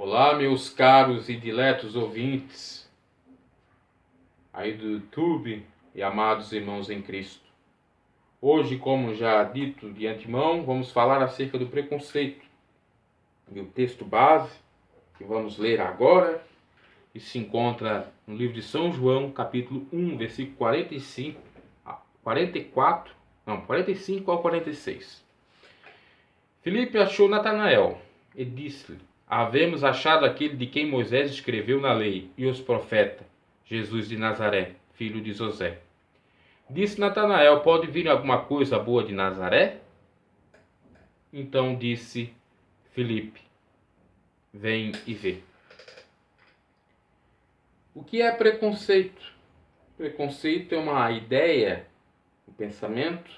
Olá, meus caros e diletos ouvintes aí do YouTube e amados irmãos em Cristo. Hoje, como já dito de antemão, vamos falar acerca do preconceito. E o texto base que vamos ler agora, que se encontra no livro de São João, capítulo 1, versículo 45 ao 46. Filipe achou Natanael e disse-lhe: Havemos achado aquele de quem Moisés escreveu na lei e os profetas, Jesus de Nazaré, filho de José. Disse Natanael: Pode vir alguma coisa boa de Nazaré? Então disse Filipe: Vem e vê. O que é preconceito? Preconceito é uma ideia, um pensamento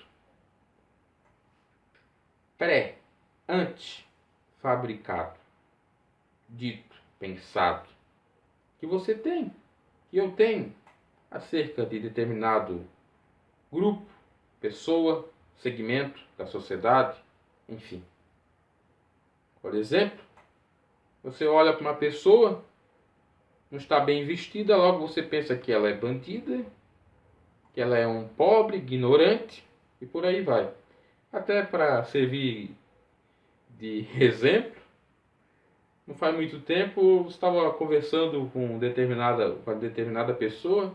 antes-fabricado, dito, pensado, que você tem, que eu tenho, acerca de determinado grupo, pessoa, segmento da sociedade, enfim. Por exemplo, você olha para uma pessoa, não está bem vestida, logo você pensa que ela é bandida, que ela é um pobre, ignorante, e por aí vai. Até para servir de exemplo, não faz muito tempo eu estava conversando com uma determinada pessoa,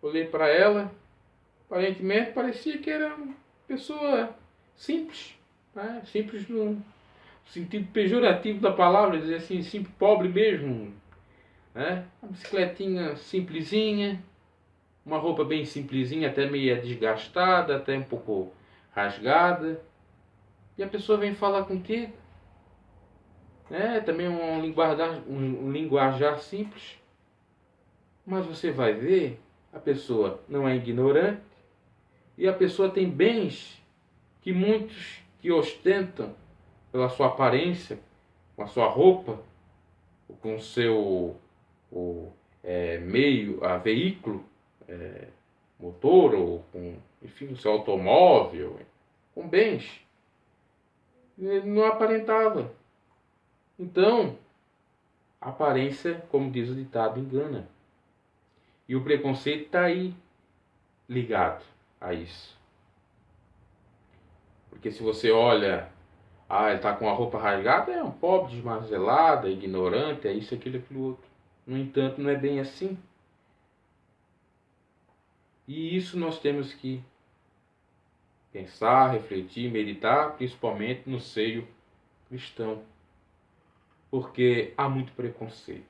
olhei para ela, aparentemente parecia que era uma pessoa simples, né? Simples no sentido pejorativo da palavra, dizer assim, simples, pobre mesmo, né? Uma bicicletinha simplesinha, uma roupa bem simplesinha, até meio desgastada, até um pouco rasgada, e a pessoa vem falar contigo, né? Também um linguajar simples, mas você vai ver, a pessoa não é ignorante e a pessoa tem bens que muitos que ostentam pela sua aparência, com a sua roupa, com o seu veículo, motor, ou com, enfim, o seu automóvel, com bens, ele não aparentava. Então, a aparência, como diz o ditado, engana. E o preconceito está aí ligado a isso. Porque se você olha, ele está com a roupa rasgada, é um pobre, desmazelado, é ignorante, é isso, aquilo, aquilo outro. No entanto, não é bem assim. E isso nós temos que pensar, refletir, meditar, principalmente no seio cristão. Porque há muito preconceito.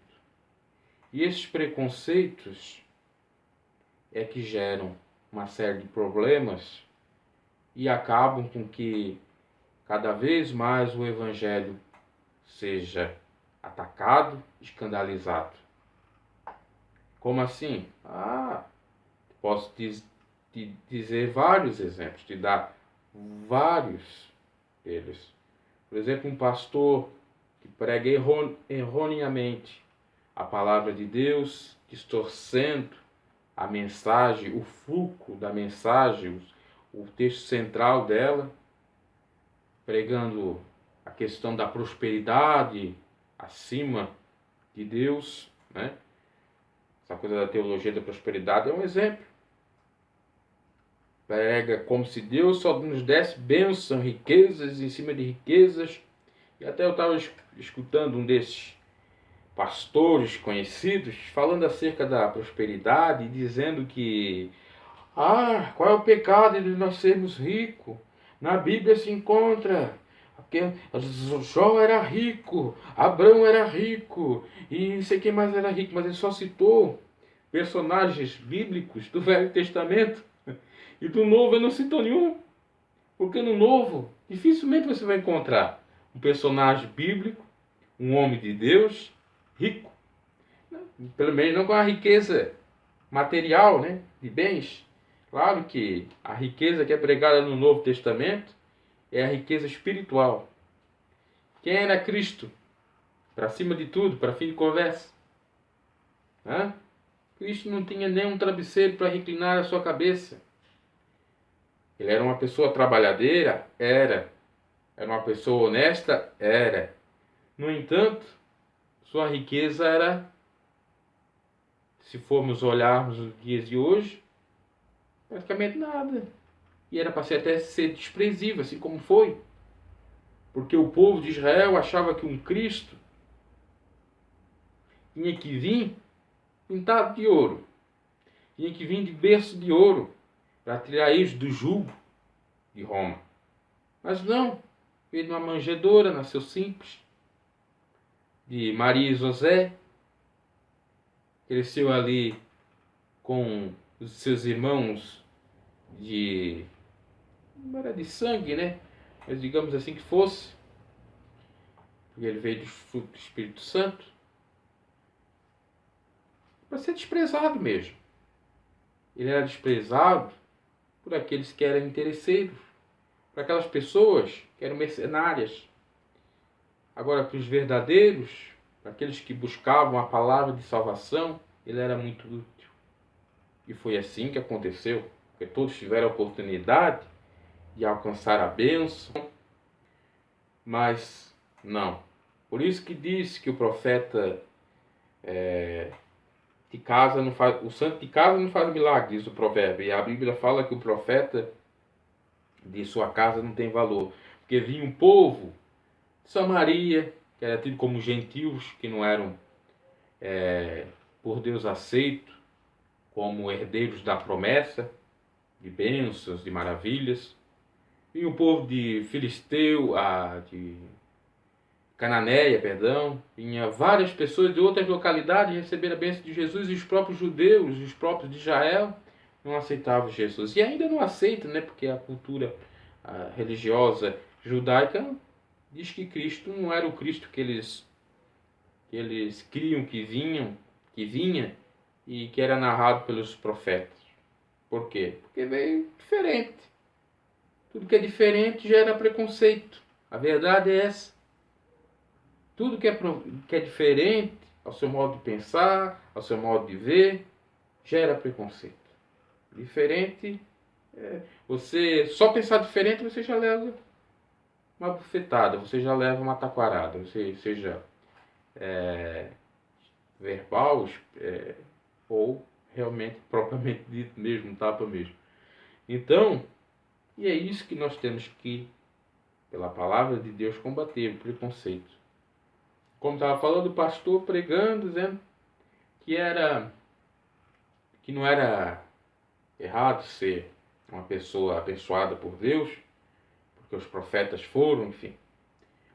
E esses preconceitos é que geram uma série de problemas e acabam com que cada vez mais o Evangelho seja atacado, escandalizado. Como assim? Posso te dizer vários exemplos, te dar vários deles. Por exemplo, um pastor que prega erroneamente a palavra de Deus, distorcendo a mensagem, o fulcro da mensagem, o texto central dela, pregando a questão da prosperidade acima de Deus, né? Essa coisa da teologia da prosperidade é um exemplo. Prega como se Deus só nos desse bênçãos, riquezas em cima de riquezas. E até eu estava escutando um desses pastores conhecidos falando acerca da prosperidade, dizendo que qual é o pecado de nós sermos ricos? Na Bíblia se encontra que Jó era rico, Abraão era rico, e não sei quem mais era rico, mas ele só citou personagens bíblicos do Velho Testamento, e do Novo ele não citou nenhum, porque no Novo dificilmente você vai encontrar um personagem bíblico, um homem de Deus, rico, pelo menos não com a riqueza material, né, de bens. Claro que a riqueza que é pregada no Novo Testamento é a riqueza espiritual. Quem era Cristo? Para cima de tudo, para fim de conversa. Cristo não tinha nem um travesseiro para reclinar a sua cabeça. Ele era uma pessoa trabalhadeira? Era. Era uma pessoa honesta? Era. No entanto, Sua riqueza era, se formos olharmos os dias de hoje, praticamente nada. E era para ser até ser desprezível, assim como foi. Porque o povo de Israel achava que um Cristo tinha que vir pintado de ouro. Tinha que vir de berço de ouro para tirar eles do jugo de Roma. Mas não. Veio de uma manjedoura, nasceu simples. De Maria e José. Cresceu ali com os seus irmãos de... não era de sangue, né? Mas digamos assim que fosse. Porque ele veio do fruto do Espírito Santo. Para ser desprezado mesmo. Ele era desprezado por aqueles que eram interesseiros, por aquelas pessoas que eram mercenárias. Agora, para os verdadeiros, para aqueles que buscavam a palavra de salvação, ele era muito útil. E foi assim que aconteceu, porque todos tiveram a oportunidade de alcançar a bênção, mas não. Por isso que diz que o profeta de casa não faz, o santo de casa não faz milagre, diz o provérbio. E a Bíblia fala que o profeta de sua casa não tem valor. Porque vinha um povo de Samaria, que era tido como gentios, que não eram por Deus aceitos como herdeiros da promessa, de bênçãos, de maravilhas. Vinha o povo de Filisteu, de Cananéia, perdão. Vinha várias pessoas de outras localidades receber a bênção de Jesus, e os próprios judeus, os próprios de Israel, não aceitavam Jesus. E ainda não aceitam, né? Porque a cultura religiosa judaica diz que Cristo não era o Cristo que eles criam que vinha e que era narrado pelos profetas. Por quê? Porque veio diferente. Tudo que é diferente gera preconceito. A verdade é essa. Tudo que é diferente ao seu modo de pensar, ao seu modo de ver, gera preconceito. Diferente, você só pensar diferente, você já leva uma bufetada, você já leva uma taquarada, seja verbal ou realmente propriamente dito mesmo, tapa mesmo. Então, e é isso que nós temos que, pela palavra de Deus, combater o preconceito. Como estava falando, o pastor pregando, dizendo que não era errado ser uma pessoa abençoada por Deus, porque os profetas foram, enfim.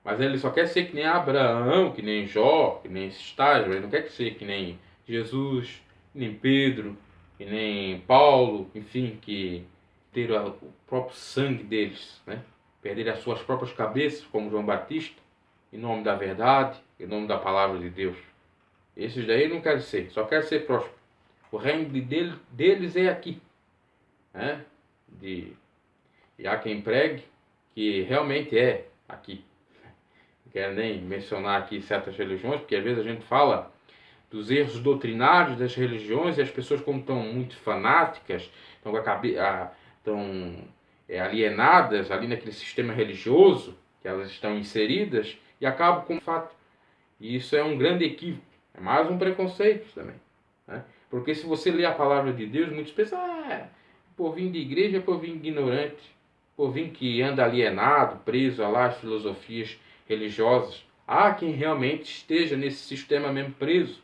Mas ele só quer ser que nem Abraão, que nem Jó, que nem esse estágio. Ele não quer ser que nem Jesus, que nem Pedro, que nem Paulo, enfim, que teram o próprio sangue deles, né? Perderam as suas próprias cabeças, como João Batista, em nome da verdade, em nome da palavra de Deus. Esses daí não querem ser, só querem ser prósperos. O reino deles é aqui, né? E há quem pregue que realmente é aqui. Não quero nem mencionar aqui certas religiões, porque às vezes a gente fala dos erros doutrinários das religiões e as pessoas, como estão muito fanáticas, estão alienadas ali naquele sistema religioso que elas estão inseridas e acabam com o fato. E isso é um grande equívoco, é mais um preconceito também, né? Porque se você lê a palavra de Deus, muitos pensam, povinho de igreja é povinho ignorante, povinho que anda alienado, preso a lá as filosofias religiosas. Há quem realmente esteja nesse sistema mesmo preso,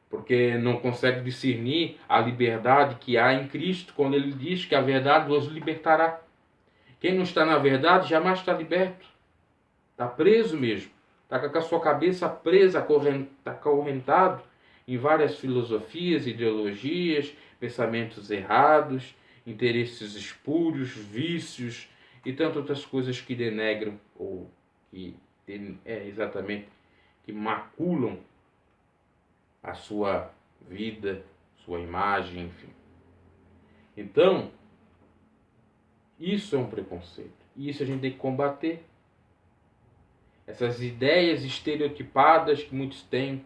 porque não consegue discernir a liberdade que há em Cristo, quando ele diz que a verdade vos libertará. Quem não está na verdade jamais está liberto. Está preso mesmo. Está com a sua cabeça presa, está acorrentado em várias filosofias, ideologias, pensamentos errados, interesses espúrios, vícios e tantas outras coisas que denegram ou que exatamente que maculam a sua vida, sua imagem, enfim. Então, isso é um preconceito. E isso a gente tem que combater. Essas ideias estereotipadas que muitos têm.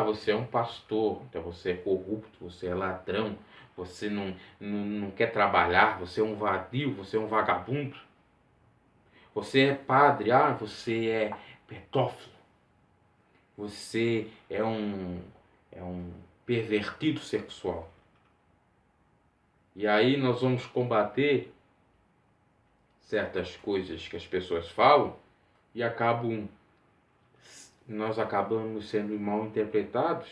Você é um pastor, então você é corrupto, você é ladrão, você não quer trabalhar, você é um vadio, você é um vagabundo. Você é padre, você é pedófilo. você é um pervertido sexual. E aí nós vamos combater certas coisas que as pessoas falam e nós acabamos sendo mal interpretados.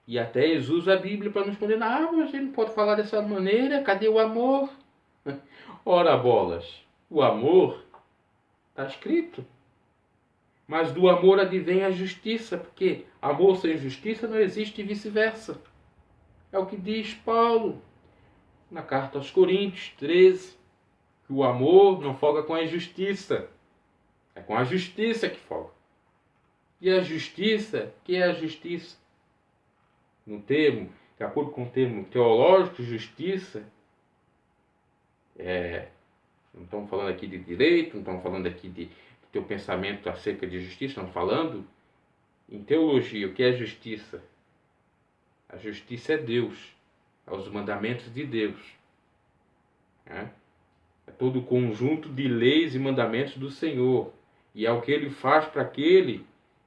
E até eles usam a Bíblia para nos condenar. Ah, mas ele não pode falar dessa maneira, cadê o amor? Ora bolas, o amor está escrito. Mas do amor advém a justiça, porque amor sem justiça não existe e vice-versa. É o que diz Paulo na carta aos Coríntios 13, que o amor não folga com a injustiça. É com a justiça que folga. E a justiça, que é a justiça? No termo, de acordo com o termo teológico, justiça, não estamos falando aqui de direito, não estamos falando aqui de teu pensamento acerca de justiça, estamos falando em teologia. O que é justiça? A justiça é Deus, é os mandamentos de Deus. É todo o conjunto de leis e mandamentos do Senhor. E é o que ele faz para aquele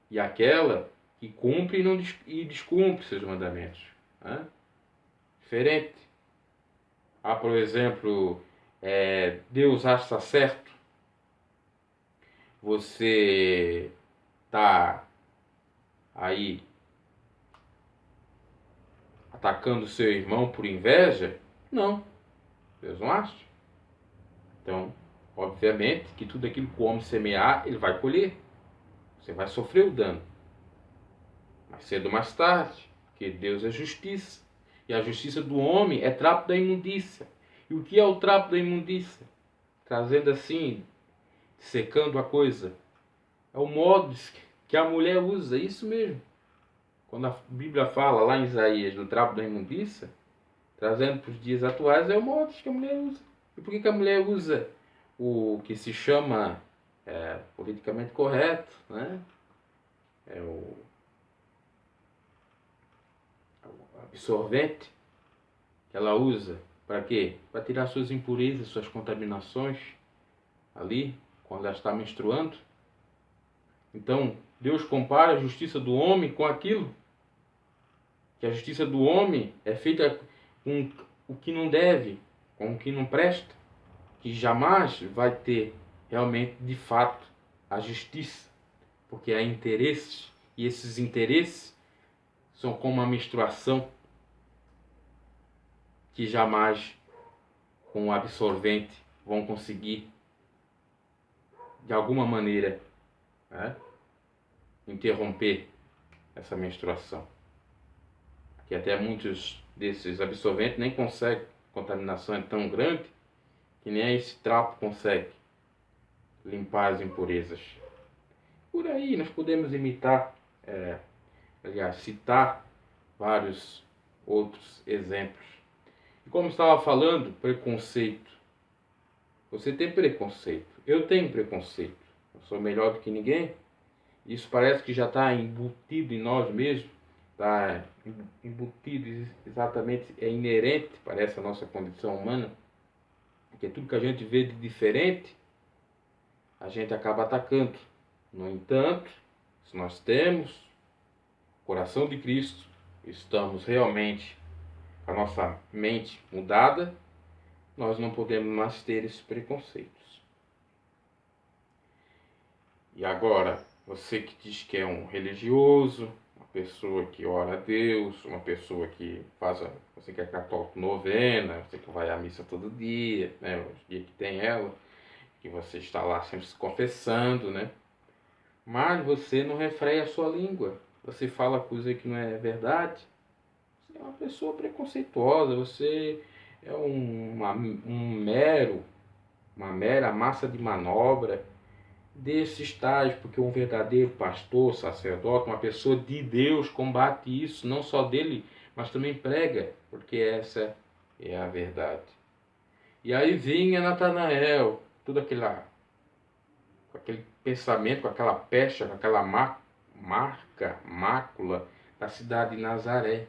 e aquela que cumpre e, não descumpre seus mandamentos. É diferente. Por exemplo, Deus acha certo você tá aí atacando seu irmão por inveja? Não, Deus não acha. Então, obviamente que tudo aquilo que o homem semear, ele vai colher. Você vai sofrer o dano. Mais cedo ou mais tarde, porque Deus é justiça. E a justiça do homem é trapo da imundícia. E o que é o trapo da imundícia? Trazendo assim, secando a coisa. É o modo que a mulher usa, isso mesmo. Quando a Bíblia fala lá em Isaías do trapo da imundícia, trazendo para os dias atuais, é o modo que a mulher usa. E por que a mulher usa o que se chama politicamente correto, né? É o absorvente que ela usa. Para quê? Para tirar suas impurezas, suas contaminações ali, quando ela está menstruando. Então, Deus compara a justiça do homem com aquilo. Que a justiça do homem é feita com o que não deve, com o que não presta. Que jamais vai ter realmente, de fato, a justiça. Porque há interesses, e esses interesses são como a menstruação, que jamais, com o absorvente, vão conseguir, de alguma maneira, interromper essa menstruação. Que até muitos desses absorventes nem conseguem, a contaminação é tão grande, que nem esse trapo consegue limpar as impurezas. Por aí nós podemos citar vários outros exemplos. E como estava falando, preconceito. Você tem preconceito. Eu tenho preconceito. Eu sou melhor do que ninguém. Isso parece que já está embutido em nós mesmos. Está embutido exatamente, é inerente, parece, a nossa condição humana. Porque tudo que a gente vê de diferente, a gente acaba atacando. No entanto, se nós temos o coração de Cristo, estamos realmente com a nossa mente mudada, nós não podemos mais ter esses preconceitos. E agora, você que diz que é um religioso, uma pessoa que ora a Deus, uma pessoa que você que é católico, novena, você que vai à missa todo dia, né, os dias que tem ela, que você está lá sempre se confessando, né? Mas você não refreia a sua língua, você fala coisa que não é verdade, você é uma pessoa preconceituosa, você é uma mera massa de manobra desse estágio, porque um verdadeiro pastor, sacerdote, uma pessoa de Deus combate isso, não só dele, mas também prega, porque essa é a verdade. E aí vinha Natanael, com aquele pensamento, com aquela pecha, com aquela mácula da cidade de Nazaré.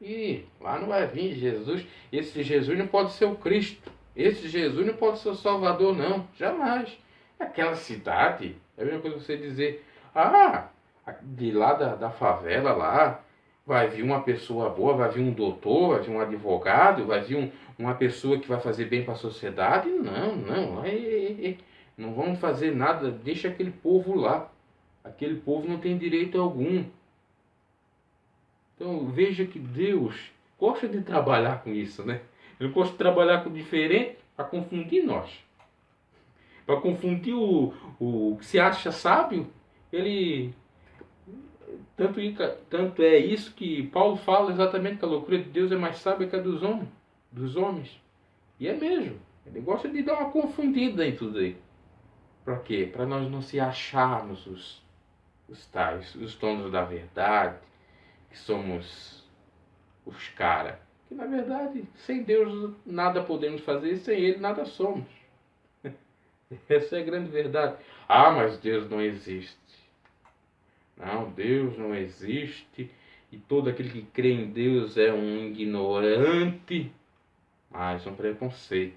E lá não vai vir Jesus. Esse Jesus não pode ser o Cristo. Esse Jesus não pode ser o Salvador, não. Jamais. Aquela cidade, é a mesma coisa que você dizer, de lá da favela lá, vai vir uma pessoa boa, vai vir um doutor, vai vir um advogado, vai vir uma pessoa que vai fazer bem para a sociedade. Não, não, não vamos fazer nada, deixa aquele povo lá. Aquele povo não tem direito algum. Então veja que Deus gosta de trabalhar com isso, né? Ele gosta de trabalhar com o diferente para confundir nós. Para confundir o que se acha sábio, ele tanto é isso que Paulo fala exatamente que a loucura de Deus é mais sábia que a dos homens. E é mesmo. Ele gosta de dar uma confundida em tudo aí. Para quê? Para nós não se acharmos os tais, os donos da verdade, que somos os cara. Que na verdade, sem Deus nada podemos fazer e sem Ele nada somos. Essa é a grande verdade. Ah, mas Deus não existe. Não, Deus não existe e todo aquele que crê em Deus é um ignorante, mas um preconceito.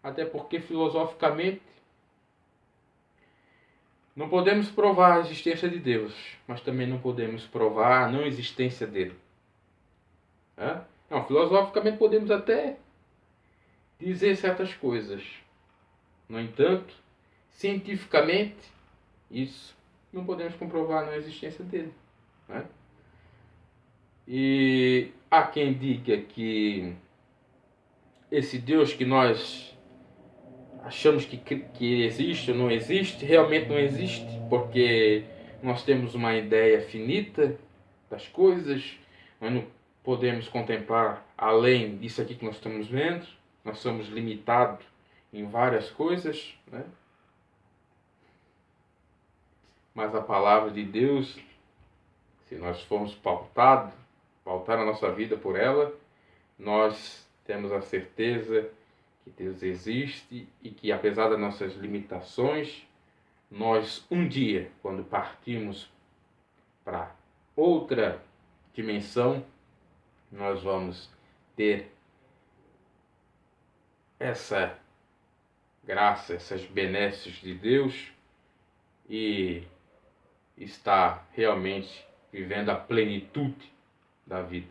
Até porque filosoficamente não podemos provar a existência de Deus, mas também não podemos provar a não existência dele. Não, filosoficamente podemos até dizer certas coisas. No entanto, cientificamente, isso não podemos comprovar a não existência dele. Né? E há quem diga que esse Deus que nós achamos que existe ou não existe, realmente não existe, porque nós temos uma ideia finita das coisas, nós não podemos contemplar além disso aqui que nós estamos vendo, nós somos limitados em várias coisas, né? Mas a palavra de Deus, se nós formos pautar a nossa vida por ela, nós temos a certeza que Deus existe e que, apesar das nossas limitações, nós um dia, quando partimos para outra dimensão, nós vamos ter essa graça, essas benesses de Deus e estar realmente vivendo a plenitude da vida.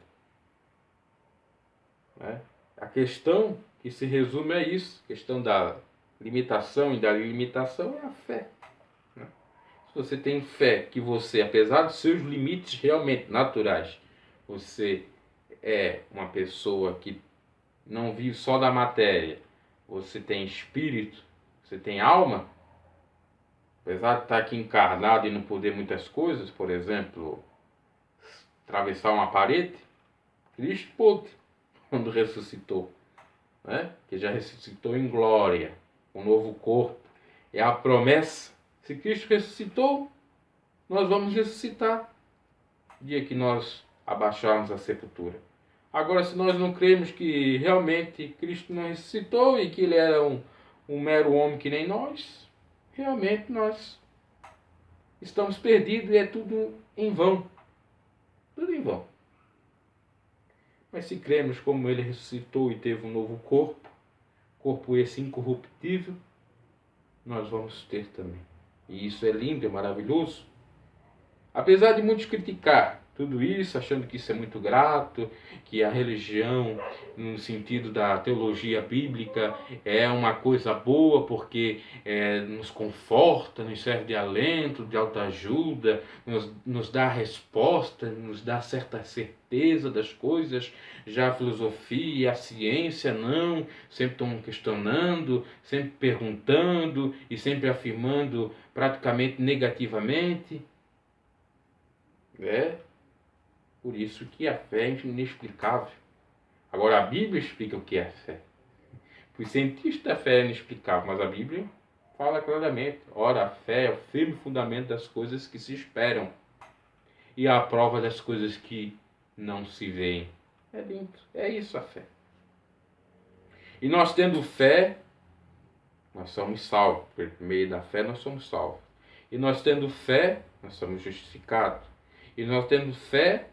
Né? A questão que se resume a isso, a questão da limitação e da ilimitação é a fé. Né? Se você tem fé que você, apesar dos seus limites realmente naturais, você é uma pessoa que não vive só da matéria, você tem espírito, você tem alma, apesar de estar aqui encarnado e não poder muitas coisas, por exemplo, atravessar uma parede, Cristo pôde quando ressuscitou, né? Que já ressuscitou em glória, um novo corpo. É a promessa. Se Cristo ressuscitou, nós vamos ressuscitar no dia que nós abaixarmos a sepultura. Agora, se nós não cremos que realmente Cristo não ressuscitou e que ele era um mero homem que nem nós, realmente nós estamos perdidos e é tudo em vão. Tudo em vão. Mas se cremos como ele ressuscitou e teve um novo corpo esse incorruptível, nós vamos ter também. E isso é lindo, é maravilhoso. Apesar de muitos criticar tudo isso, achando que isso é muito grato, que a religião, no sentido da teologia bíblica, é uma coisa boa porque nos conforta, nos serve de alento, de autoajuda, nos dá resposta, nos dá certa certeza das coisas. Já a filosofia e a ciência não, sempre estão questionando, sempre perguntando e sempre afirmando praticamente negativamente. Por isso que a fé é inexplicável. Agora a Bíblia explica o que é a fé. Para os cientistas a fé é inexplicável, mas a Bíblia fala claramente. Ora, a fé é o firme fundamento das coisas que se esperam e a prova das coisas que não se veem. É lindo, é isso a fé. E nós tendo fé, nós somos salvos. Por meio da fé nós somos salvos. E nós tendo fé, nós somos justificados. E nós tendo fé,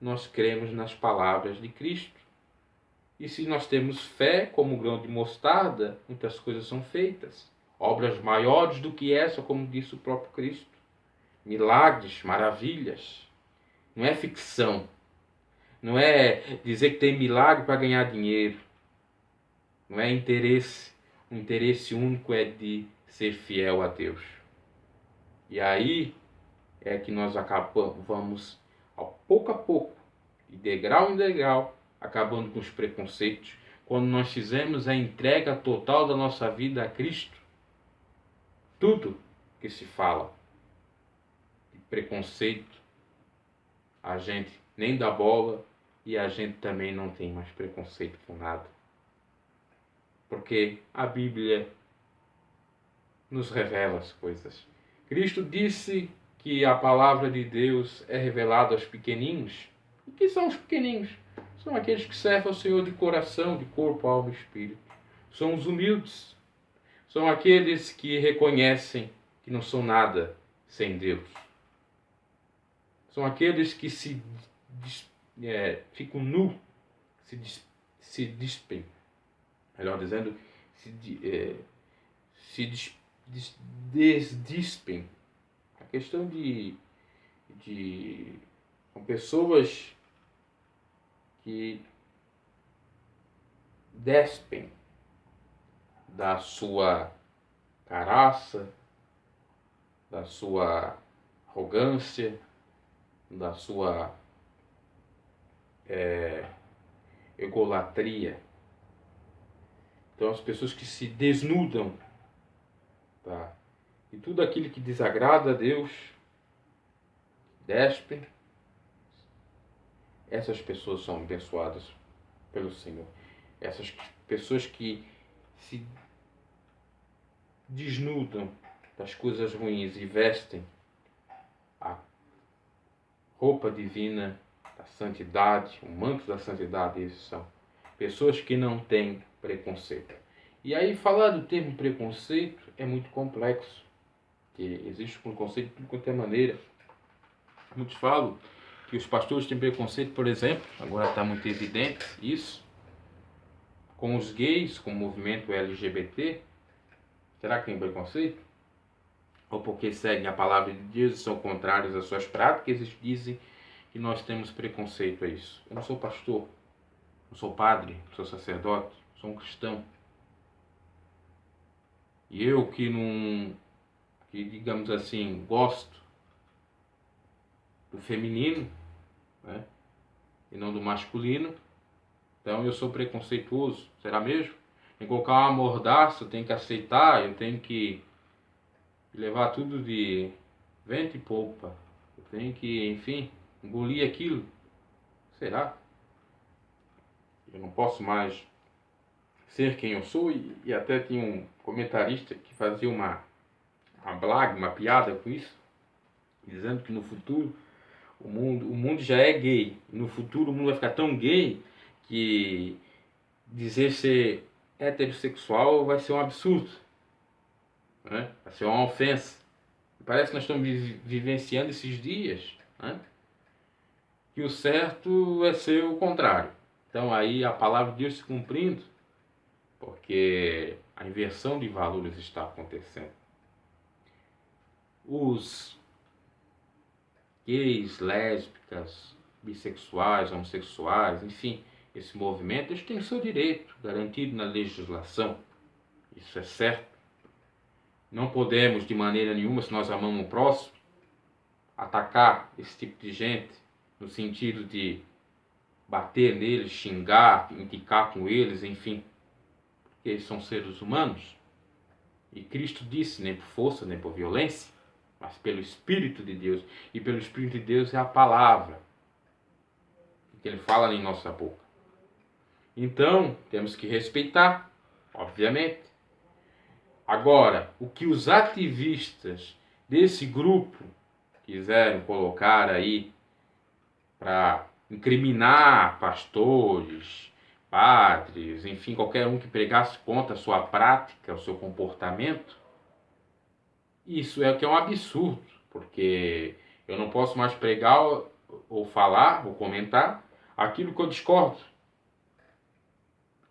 nós cremos nas palavras de Cristo. E se nós temos fé como grão de mostarda, muitas coisas são feitas. Obras maiores do que essa, como disse o próprio Cristo. milagres, maravilhas. Não é ficção. Não é dizer que tem milagre para ganhar dinheiro. Não é interesse. O interesse único é de ser fiel a Deus. E aí é que nós vamos, pouco a pouco, de degrau em degrau, acabando com os preconceitos. Quando nós fizemos a entrega total da nossa vida a Cristo, tudo que se fala de preconceito, a gente nem dá bola e a gente também não tem mais preconceito com nada. Porque a Bíblia nos revela as coisas. Cristo disse que a palavra de Deus é revelada aos pequeninos. O que são os pequeninos? São aqueles que servem ao Senhor de coração, de corpo, alma e espírito. São os humildes. São aqueles que reconhecem que não são nada sem Deus. São aqueles que ficam nus, se despem, melhor dizendo, se desdespem. A questão são pessoas que despem da sua caraça, da sua arrogância, da sua egolatria. Então as pessoas que se desnudam, tá? E tudo aquilo que desagrada a Deus, despem. Essas pessoas são abençoadas pelo Senhor. Essas pessoas que se desnudam das coisas ruins e vestem a roupa divina da santidade, o manto da santidade, esses são pessoas que não têm preconceito. E aí falar do termo preconceito é muito complexo, porque existe preconceito de tudo quanto é maneira. Muitos falam que os pastores têm preconceito, por exemplo, agora está muito evidente isso, com os gays, com o movimento LGBT. Será que tem preconceito? Ou porque seguem a palavra de Deus e são contrários às suas práticas, eles dizem que nós temos preconceito a isso. Eu não sou pastor, não sou padre, não sou sacerdote, sou um cristão. E eu que digamos assim, gosto do feminino, né, e não do masculino, então eu sou preconceituoso. Será mesmo? Tem que colocar uma mordaça, eu tenho que aceitar, eu tenho que levar tudo de vento e polpa. Eu tenho que, enfim, engolir aquilo. Será? Eu não posso mais ser quem eu sou? E até tinha um comentarista que fazia uma blague, uma piada com isso, dizendo que no futuro o mundo já é gay. No futuro o mundo vai ficar tão gay que dizer ser heterossexual vai ser um absurdo, né? Vai ser uma ofensa. Parece que nós estamos vivenciando esses dias, né? Que o certo é ser o contrário. Então aí a palavra de Deus se cumprindo, porque a inversão de valores está acontecendo. Os gays, lésbicas, bissexuais, homossexuais, enfim, esse movimento, eles têm o seu direito garantido na legislação. Isso é certo. Não podemos, de maneira nenhuma, se nós amamos o próximo, atacar esse tipo de gente no sentido de bater neles, xingar, implicar com eles, enfim, porque eles são seres humanos. E Cristo disse, nem por força, nem por violência, mas pelo Espírito de Deus. E pelo Espírito de Deus é a palavra que Ele fala em nossa boca. Então, temos que respeitar, obviamente. Agora, o que os ativistas desse grupo quiseram colocar aí para incriminar pastores, padres, enfim, qualquer um que pregasse contra a sua prática, o seu comportamento, isso é o que é um absurdo, porque eu não posso mais pregar ou falar ou comentar aquilo que eu discordo.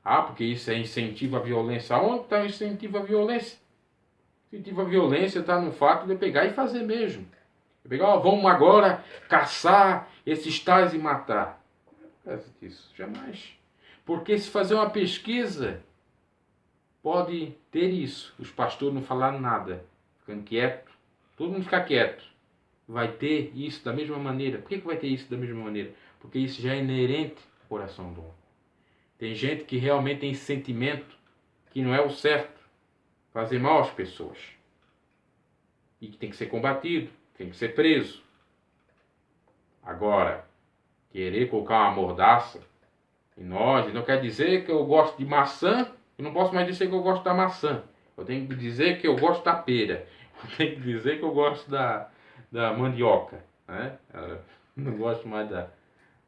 Ah, porque isso é incentivo à violência. Onde está o incentivo à violência? Incentivo à violência está no fato de eu pegar e fazer mesmo. Pegar, ó, vamos agora caçar esses tais e matar. Por causa disso, jamais. Porque se fazer uma pesquisa, pode ter isso. Os pastores não falaram nada, ficando quieto, todo mundo ficar quieto. Vai ter isso da mesma maneira. Por que vai ter isso da mesma maneira? Porque isso já é inerente ao coração do homem. Tem gente que realmente tem esse sentimento que não é o certo, fazer mal às pessoas. E que tem que ser combatido, tem que ser preso. Agora, querer colocar uma mordaça em nós, não quer dizer que eu gosto de maçã, eu não posso mais dizer que eu gosto da maçã. Eu tenho que dizer que eu gosto da pera. Eu tenho que dizer que eu gosto da mandioca. Né? Eu não gosto mais da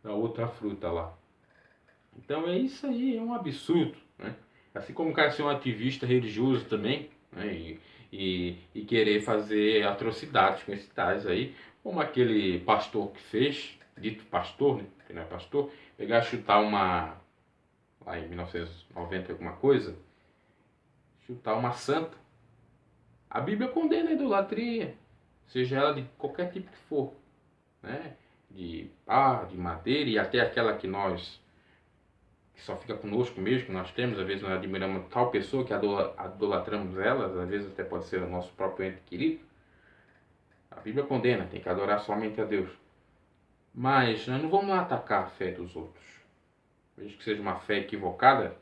outra fruta lá. Então é isso aí, é um absurdo. Né? Assim como o cara ser um ativista religioso também, né? E querer fazer atrocidades com esses tais aí, como aquele pastor que fez, dito pastor, né? Que não é pastor, pegar e chutar lá em 1990 alguma coisa, chutar uma santa. A Bíblia condena a idolatria, seja ela de qualquer tipo que for, né? De madeira e até aquela que só fica conosco mesmo, que nós temos, às vezes nós admiramos tal pessoa que idolatramos elas, às vezes até pode ser o nosso próprio ente querido. A Bíblia condena, tem que adorar somente a Deus. Mas nós não vamos lá atacar a fé dos outros. Mesmo que seja uma fé equivocada,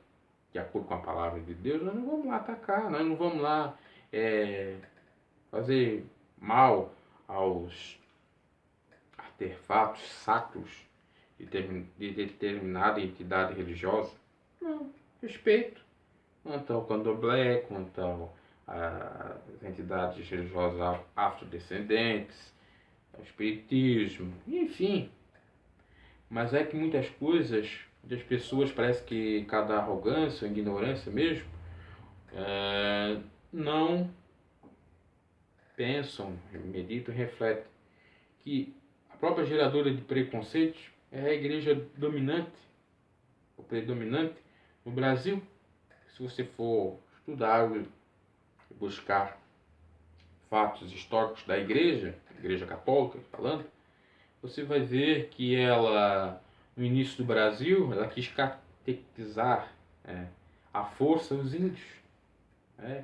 de acordo com a palavra de Deus, nós não vamos lá atacar, nós não vamos lá fazer mal aos artefatos sacros de determinada entidade religiosa. Não, respeito. Quanto ao candomblé, quanto às entidades religiosas afrodescendentes, ao espiritismo, enfim. Mas é que muitas coisas, das pessoas parece que cada arrogância ou ignorância mesmo, não pensam, meditam e refletem que a própria geradora de preconceitos é a igreja dominante, ou predominante no Brasil. Se você for estudar e buscar fatos históricos da igreja católica falando, você vai ver que ela, no início do Brasil, ela quis catequizar à força os índios.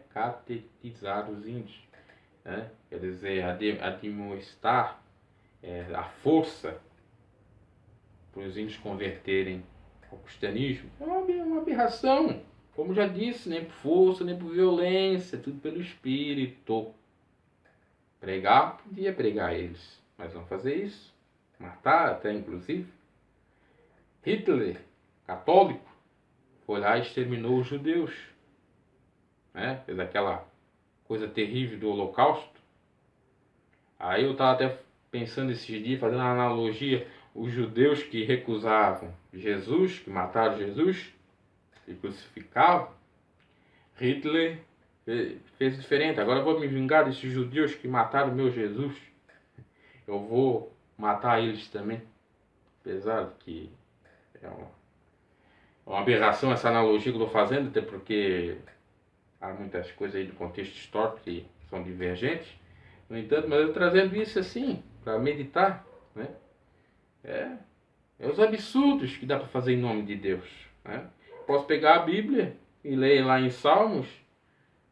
Catequizar os índios. Quer dizer, admoestar a força para os índios converterem ao cristianismo. É uma aberração. Como já disse, nem por força, nem por violência, tudo pelo Espírito. Pregar, podia pregar eles, mas não fazer isso. Matar até, inclusive. Hitler, católico, foi lá e exterminou os judeus. Fez aquela coisa terrível do Holocausto. Aí eu estava até pensando esses dias, fazendo uma analogia, os judeus que recusavam Jesus, que mataram Jesus, e crucificavam, Hitler fez diferente. Agora eu vou me vingar desses judeus que mataram meu Jesus. Eu vou matar eles também. Apesar de que é uma aberração essa analogia que eu estou fazendo, até porque há muitas coisas aí do contexto histórico que são divergentes. No entanto, mas eu trazendo isso assim, para meditar, né? É os absurdos que dá para fazer em nome de Deus. Né? Posso pegar a Bíblia e ler lá em Salmos,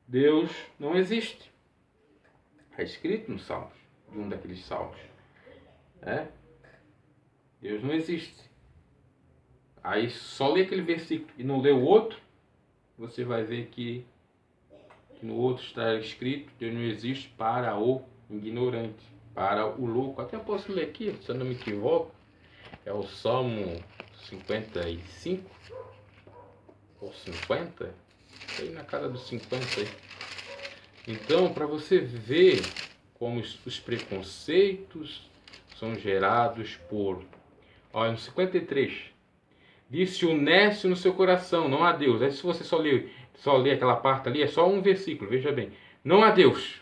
Deus não existe. É escrito nos Salmos, de um daqueles Salmos. Deus não existe. Aí só lê aquele versículo e não lê o outro, você vai ver que no outro está escrito: Deus não existe para o ignorante, para o louco. Até posso ler aqui, se eu não me equivoco. É o Salmo 55 ou 50, aí na casa dos 50 aí. Então, para você ver como os preconceitos são gerados por... Olha, no 53, disse o nécio no seu coração, não há Deus. Aí se você só ler aquela parte ali, é só um versículo, veja bem. Não há Deus.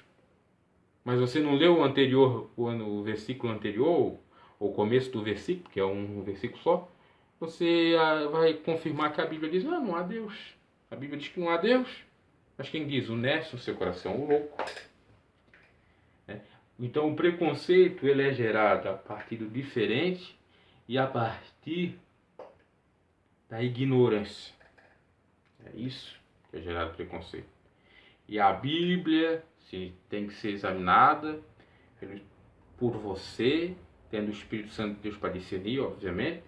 Mas você não leu o anterior, o versículo anterior, ou o começo do versículo, que é um versículo só, você vai confirmar que a Bíblia diz: não há Deus. A Bíblia diz que não há Deus. Mas quem diz? O nécio no seu coração, o louco. Então o preconceito ele é gerado a partir do diferente e a partir da ignorância. É isso que é gerado preconceito. E a Bíblia tem que ser examinada por você, tendo o Espírito Santo de Deus para discernir, obviamente.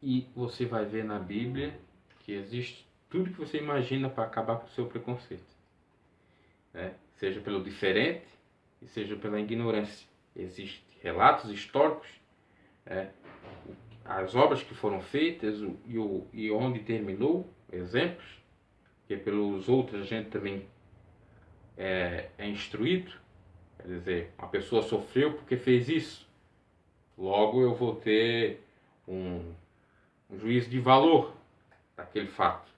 E você vai ver na Bíblia que existe tudo que você imagina para acabar com o seu preconceito. Né? Seja pelo diferente e seja pela ignorância. Existem relatos históricos, as obras que foram feitas e onde terminou, exemplos, que pelos outros a gente também é instruído. Quer dizer, uma pessoa sofreu porque fez isso. Logo eu vou ter um juízo de valor daquele fato.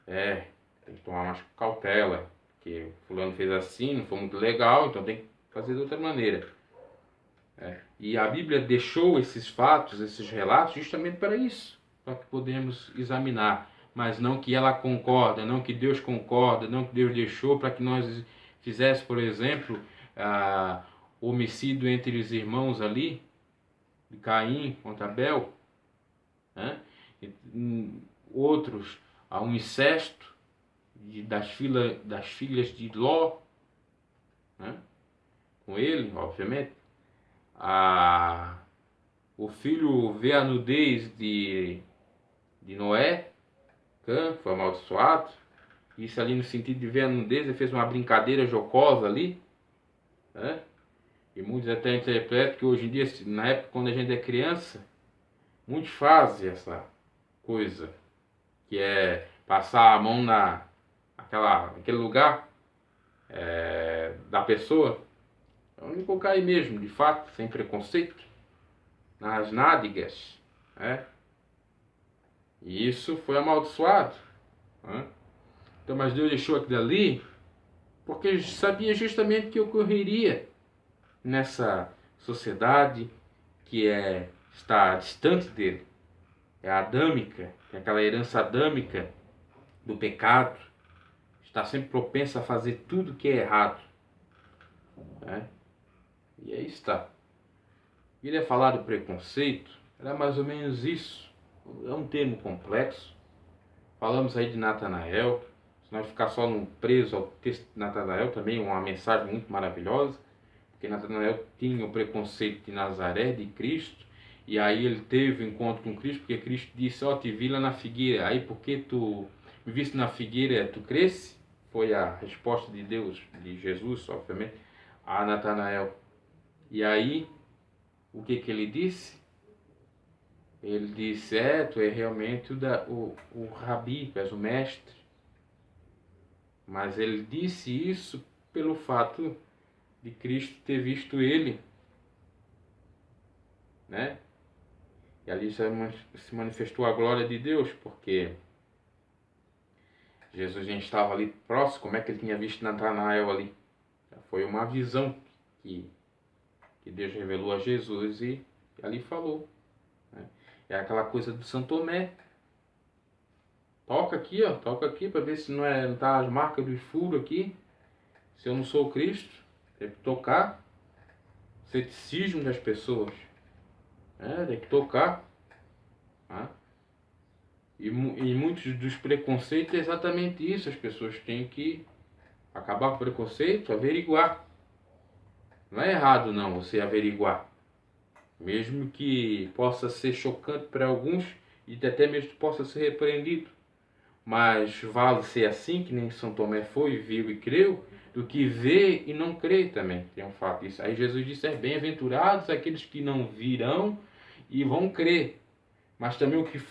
Tem que tomar mais cautela, porque fulano fez assim, não foi muito legal, então tem que fazer de outra maneira. E a Bíblia deixou esses fatos, esses relatos, justamente para isso, para que podemos examinar. Mas não que ela concorda, não que Deus concorda, não que Deus deixou para que nós fizéssemos, por exemplo, homicídio entre os irmãos ali, de Caim contra Abel, né? Outros, um incesto das filhas de Ló, né? Com ele, obviamente. O filho vê a nudez de Noé, Cã, foi amaldiçoado. Isso ali no sentido de ver a nudez, ele fez uma brincadeira jocosa ali, né? E muitos até interpretam que hoje em dia, na época quando a gente é criança, muitos fazem essa coisa, que é passar a mão naquele lugar da pessoa. Então, nem colocar aí mesmo, de fato, sem preconceito, nas nádegas, né? E isso foi amaldiçoado, né? Então, mas Deus deixou aquilo ali porque sabia justamente o que ocorreria nessa sociedade que está distante dele. É adâmica, é aquela herança adâmica do pecado, está sempre propensa a fazer tudo que é errado, né? E aí está. Ele falar do preconceito, era mais ou menos isso. É um termo complexo. Falamos aí de Natanael. Se nós ficar só preso ao texto de Natanael, também uma mensagem muito maravilhosa, porque Natanael tinha o preconceito de Nazaré, de Cristo, e aí ele teve o encontro com Cristo, porque Cristo disse: ó, te vi lá na figueira, aí porque tu me viste na figueira, tu cresce? Foi a resposta de Deus, de Jesus, obviamente, a Natanael. E aí, o que ele disse? Ele disse: tu é realmente o rabi, tu és o mestre. Mas ele disse isso pelo fato de Cristo ter visto ele, né? E ali se manifestou a glória de Deus, porque Jesus já estava ali próximo. Como é que ele tinha visto Natanael ali? Foi uma visão que Deus revelou a Jesus e ali falou, né? É aquela coisa do Santo Tomé. Toca aqui, ó, toca aqui para ver se não tá as marcas dos furos aqui. Se eu não sou Cristo, tem que tocar. Ceticismo das pessoas, tem que tocar, né? E muitos dos preconceitos é exatamente isso. As pessoas têm que acabar com o preconceito, averiguar. Não é errado não você averiguar, mesmo que possa ser chocante para alguns e até mesmo possa ser repreendido. Mas vale ser assim, que nem São Tomé foi, viu e creu, do que ver e não crer também. Tem um fato disso. Aí Jesus disse: bem-aventurados aqueles que não virão e vão crer. Mas também o que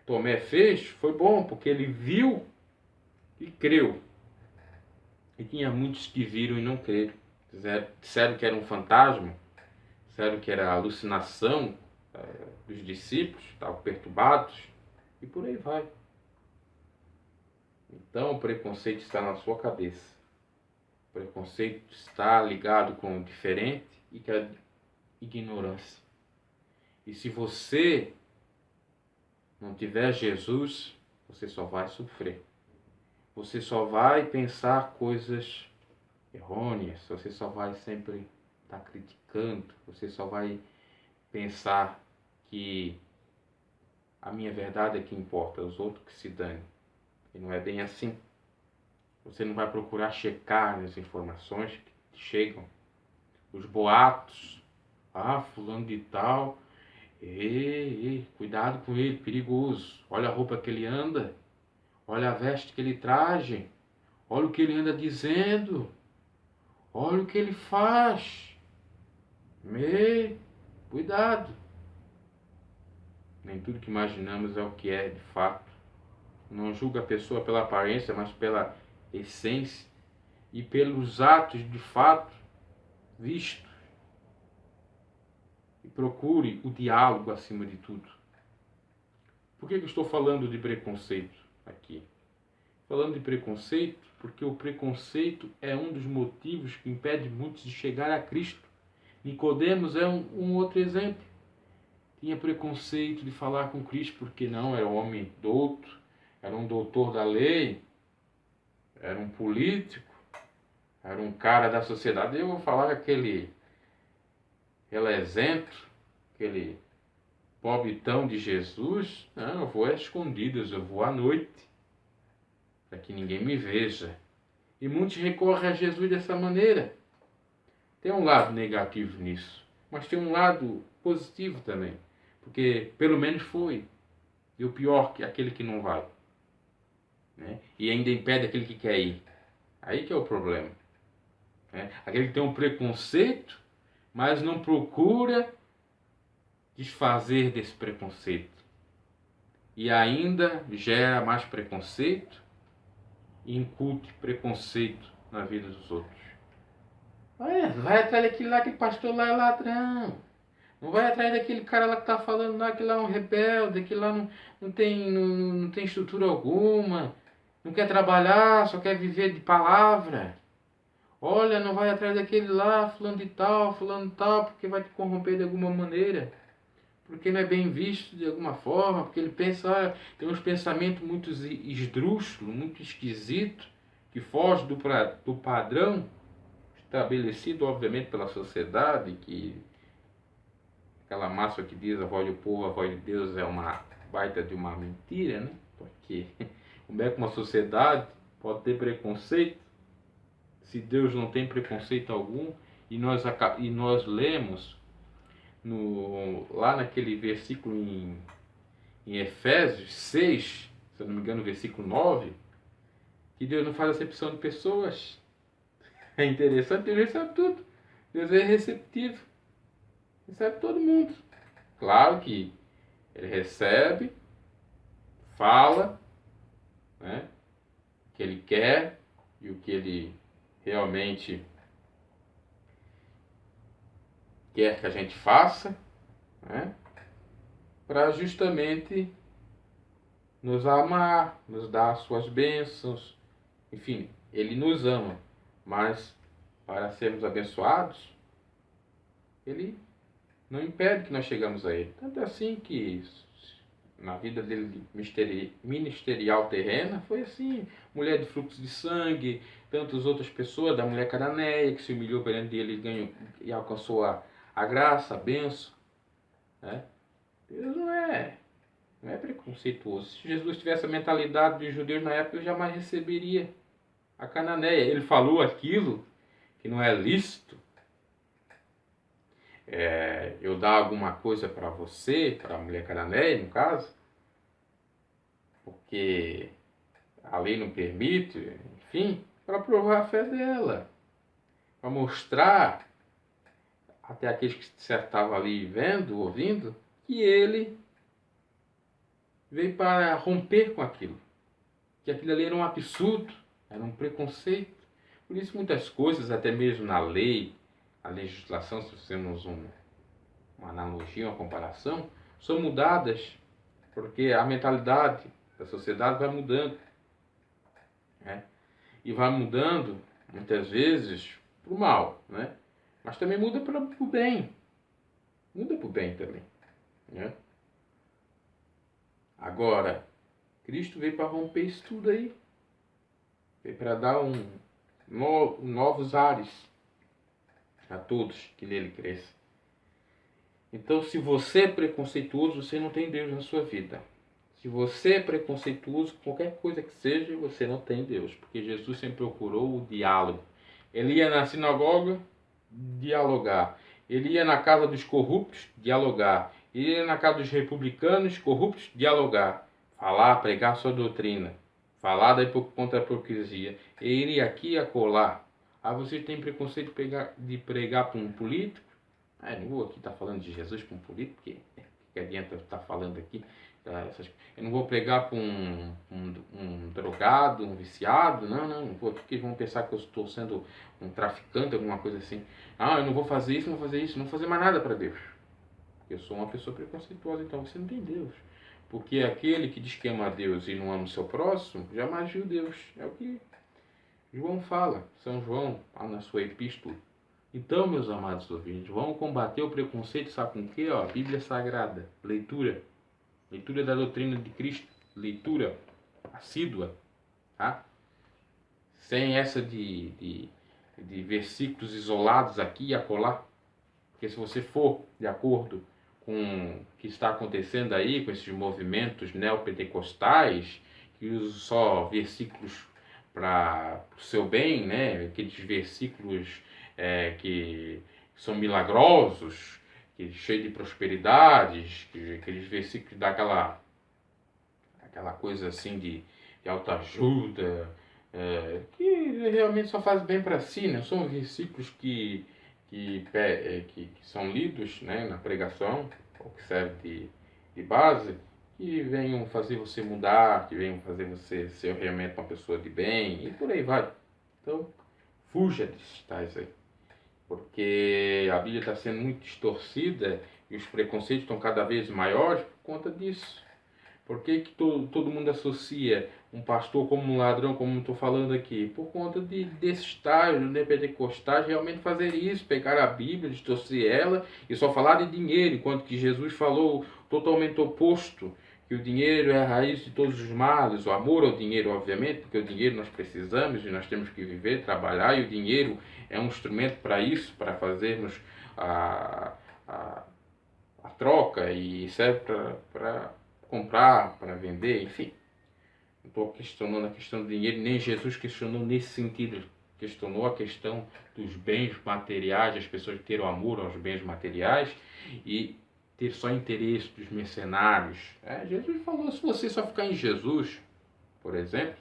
Tomé fez foi bom, porque ele viu e creu. E tinha muitos que viram e não creram. Disseram que era um fantasma, disseram que era alucinação dos discípulos, estavam perturbados, e por aí vai. Então o preconceito está na sua cabeça. O preconceito está ligado com o diferente e com a ignorância. E se você não tiver Jesus, você só vai sofrer. Você só vai pensar coisas errôneas, você só vai sempre estar criticando, você só vai pensar que a minha verdade é que importa, os outros que se dane. E não é bem assim. Você não vai procurar checar as informações que chegam, os boatos. Ah, fulano de tal, ei, cuidado com ele, perigoso. Olha a roupa que ele anda, olha a veste que ele traje, olha o que ele anda dizendo, olha o que ele faz. Cuidado. Nem tudo que imaginamos é o que é de fato. Não julga a pessoa pela aparência, mas pela essência e pelos atos de fato vistos. E procure o diálogo acima de tudo. Por que eu estou falando de preconceito aqui? Falando de preconceito porque o preconceito é um dos motivos que impede muitos de chegar a Cristo. Nicodemos é um outro exemplo. Tinha preconceito de falar com Cristo porque não era um homem douto, era um doutor da lei, era um político, era um cara da sociedade. Eu vou falar aquele exemplo, aquele pobretão de Jesus. Não, eu vou às escondidas, eu vou à noite, para que ninguém me veja. E muitos recorrem a Jesus dessa maneira. Tem um lado negativo nisso, mas tem um lado positivo também, porque pelo menos foi. E o pior, que aquele que não vai, né? E ainda impede aquele que quer ir. Aí que é o problema, né? Aquele que tem um preconceito, mas não procura desfazer desse preconceito. E ainda gera mais preconceito e incute preconceito na vida dos outros. Vai atrás daquele lá, aquele pastor lá é ladrão. Não vai atrás daquele cara lá que tá falando lá, que lá é um rebelde, que lá não tem estrutura alguma, não quer trabalhar, só quer viver de palavra. Olha, não vai atrás daquele lá, fulano de tal, porque vai te corromper de alguma maneira. Porque não é bem visto de alguma forma, porque ele pensa, tem uns pensamentos muito esdrúxulos, muito esquisitos, que fogem do padrão estabelecido, obviamente, pela sociedade, que aquela máxima que diz a voz do povo, a voz de Deus é uma baita de uma mentira, né? Porque como é que uma sociedade pode ter preconceito se Deus não tem preconceito algum? E nós lemos lá naquele versículo em Efésios 6, se eu não me engano, versículo 9, que Deus não faz acepção de pessoas. É interessante, Deus recebe tudo. Deus é receptivo, recebe todo mundo. Claro que ele recebe, fala, né, o que ele quer e o que ele realmente quer que a gente faça, né, para justamente nos amar, nos dar as suas bênçãos. Enfim, ele nos ama, mas para sermos abençoados, ele não impede que nós chegamos a ele. Tanto é assim que na vida dele ministerial terrena foi assim: mulher de fluxo de sangue, tantas outras pessoas, da mulher cananeia que se humilhou perante dele e alcançou a graça, a benção, né? Deus não é preconceituoso. Se Jesus tivesse a mentalidade dos judeus na época, ele jamais receberia a cananeia. Ele falou aquilo que não é lícito. Eu dar alguma coisa para você, para a mulher cananeia, no caso, porque a lei não permite, enfim, para provar a fé dela, para mostrar até aqueles que estavam ali vendo, ouvindo, que ele veio para romper com aquilo, que aquilo ali era um absurdo, era um preconceito. Por isso muitas coisas, até mesmo na lei, a legislação, se fizermos uma analogia, uma comparação, são mudadas, porque a mentalidade da sociedade vai mudando, né? E vai mudando, muitas vezes, para o mal, né? Mas também muda para o bem. Muda para o bem também, né? Agora, Cristo veio para romper isso tudo aí. Veio para dar novos ares a todos que nele crescem. Então, se você é preconceituoso, você não tem Deus na sua vida. Se você é preconceituoso, qualquer coisa que seja, você não tem Deus. Porque Jesus sempre procurou o diálogo. Ele ia na sinagoga, dialogar. Ele ia na casa dos corruptos, dialogar. Ele ia na casa dos republicanos, corruptos, dialogar. Falar, pregar sua doutrina. Falar contra a hipocrisia. Ele ia aqui e acolá. Ah, você tem preconceito de pregar para um político? Ah, eu não vou aqui estar falando de Jesus para um político, porque que adianta eu estar falando aqui? Eu não vou pregar para um drogado, um viciado, não vou, porque vão pensar que eu estou sendo um traficante, alguma coisa assim. Ah, eu não vou fazer isso, não vou fazer isso, não vou fazer mais nada para Deus. Eu sou uma pessoa preconceituosa, então você não tem Deus. Porque aquele que diz que ama a Deus e não ama o seu próximo, jamais viu Deus. É o que João fala, São João, na sua epístola. Então, meus amados ouvintes, vamos combater o preconceito, sabe com o quê? Ó, Bíblia Sagrada, leitura da doutrina de Cristo, leitura assídua, tá? Sem essa de versículos isolados aqui e acolá, porque se você for de acordo com o que está acontecendo aí, com esses movimentos neopentecostais, que usam só versículos para o seu bem, né? Aqueles versículos que são milagrosos, que cheios de prosperidades, aqueles versículos daquela coisa assim de autoajuda, que realmente só faz bem para si, né? São versículos que são lidos, né, na pregação, ou que serve de base, que venham fazer você mudar, que venham fazer você ser realmente uma pessoa de bem, e por aí vai. Então, fuja desses tais aí, porque a Bíblia está sendo muito distorcida e os preconceitos estão cada vez maiores por conta disso. Por que todo mundo associa um pastor como um ladrão, como estou falando aqui? Por conta desses tais, né, pentecostais, realmente fazer isso, pegar a Bíblia, distorcer ela e só falar de dinheiro, enquanto que Jesus falou totalmente oposto, que o dinheiro é a raiz de todos os males, o amor ao dinheiro, obviamente, porque o dinheiro nós precisamos e nós temos que viver, trabalhar, e o dinheiro é um instrumento para isso, para fazermos a troca, e serve para comprar, para vender, enfim. Não estou questionando a questão do dinheiro, nem Jesus questionou nesse sentido. Questionou a questão dos bens materiais, as pessoas terem amor aos bens materiais e ter só interesse dos mercenários. Jesus falou, se você só ficar em Jesus, por exemplo,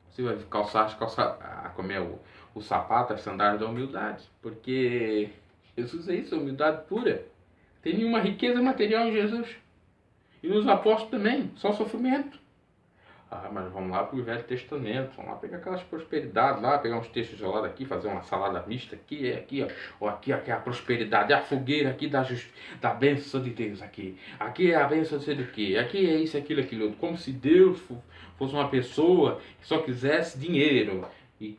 você vai comer o sapato, as sandálias da humildade. Porque Jesus é isso, humildade pura. Tem nenhuma riqueza material em Jesus. E nos apóstolos também, só sofrimento. Ah, mas vamos lá para o Velho Testamento, vamos lá pegar aquelas prosperidades lá, pegar uns textos isolados aqui, fazer uma salada mista aqui, aqui, ó, ou aqui, aqui é a prosperidade, a fogueira aqui da bênção de Deus aqui é a bênção de sei do que, aqui é isso, aquilo, aquilo outro, como se Deus fosse uma pessoa que só quisesse dinheiro, e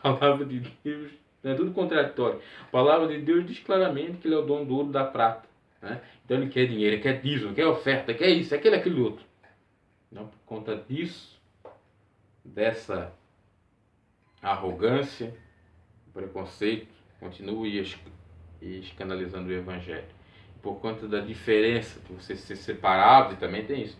a palavra de Deus é tudo contraditório. A palavra de Deus diz claramente que ele é o dono do ouro e da prata, né? Então ele quer dinheiro, ele quer dízimo, quer oferta, quer isso, aquilo, aquilo outro. Não, por conta disso, dessa arrogância, preconceito, continue escandalizando o Evangelho. Por conta da diferença de você ser separado, e também tem isso,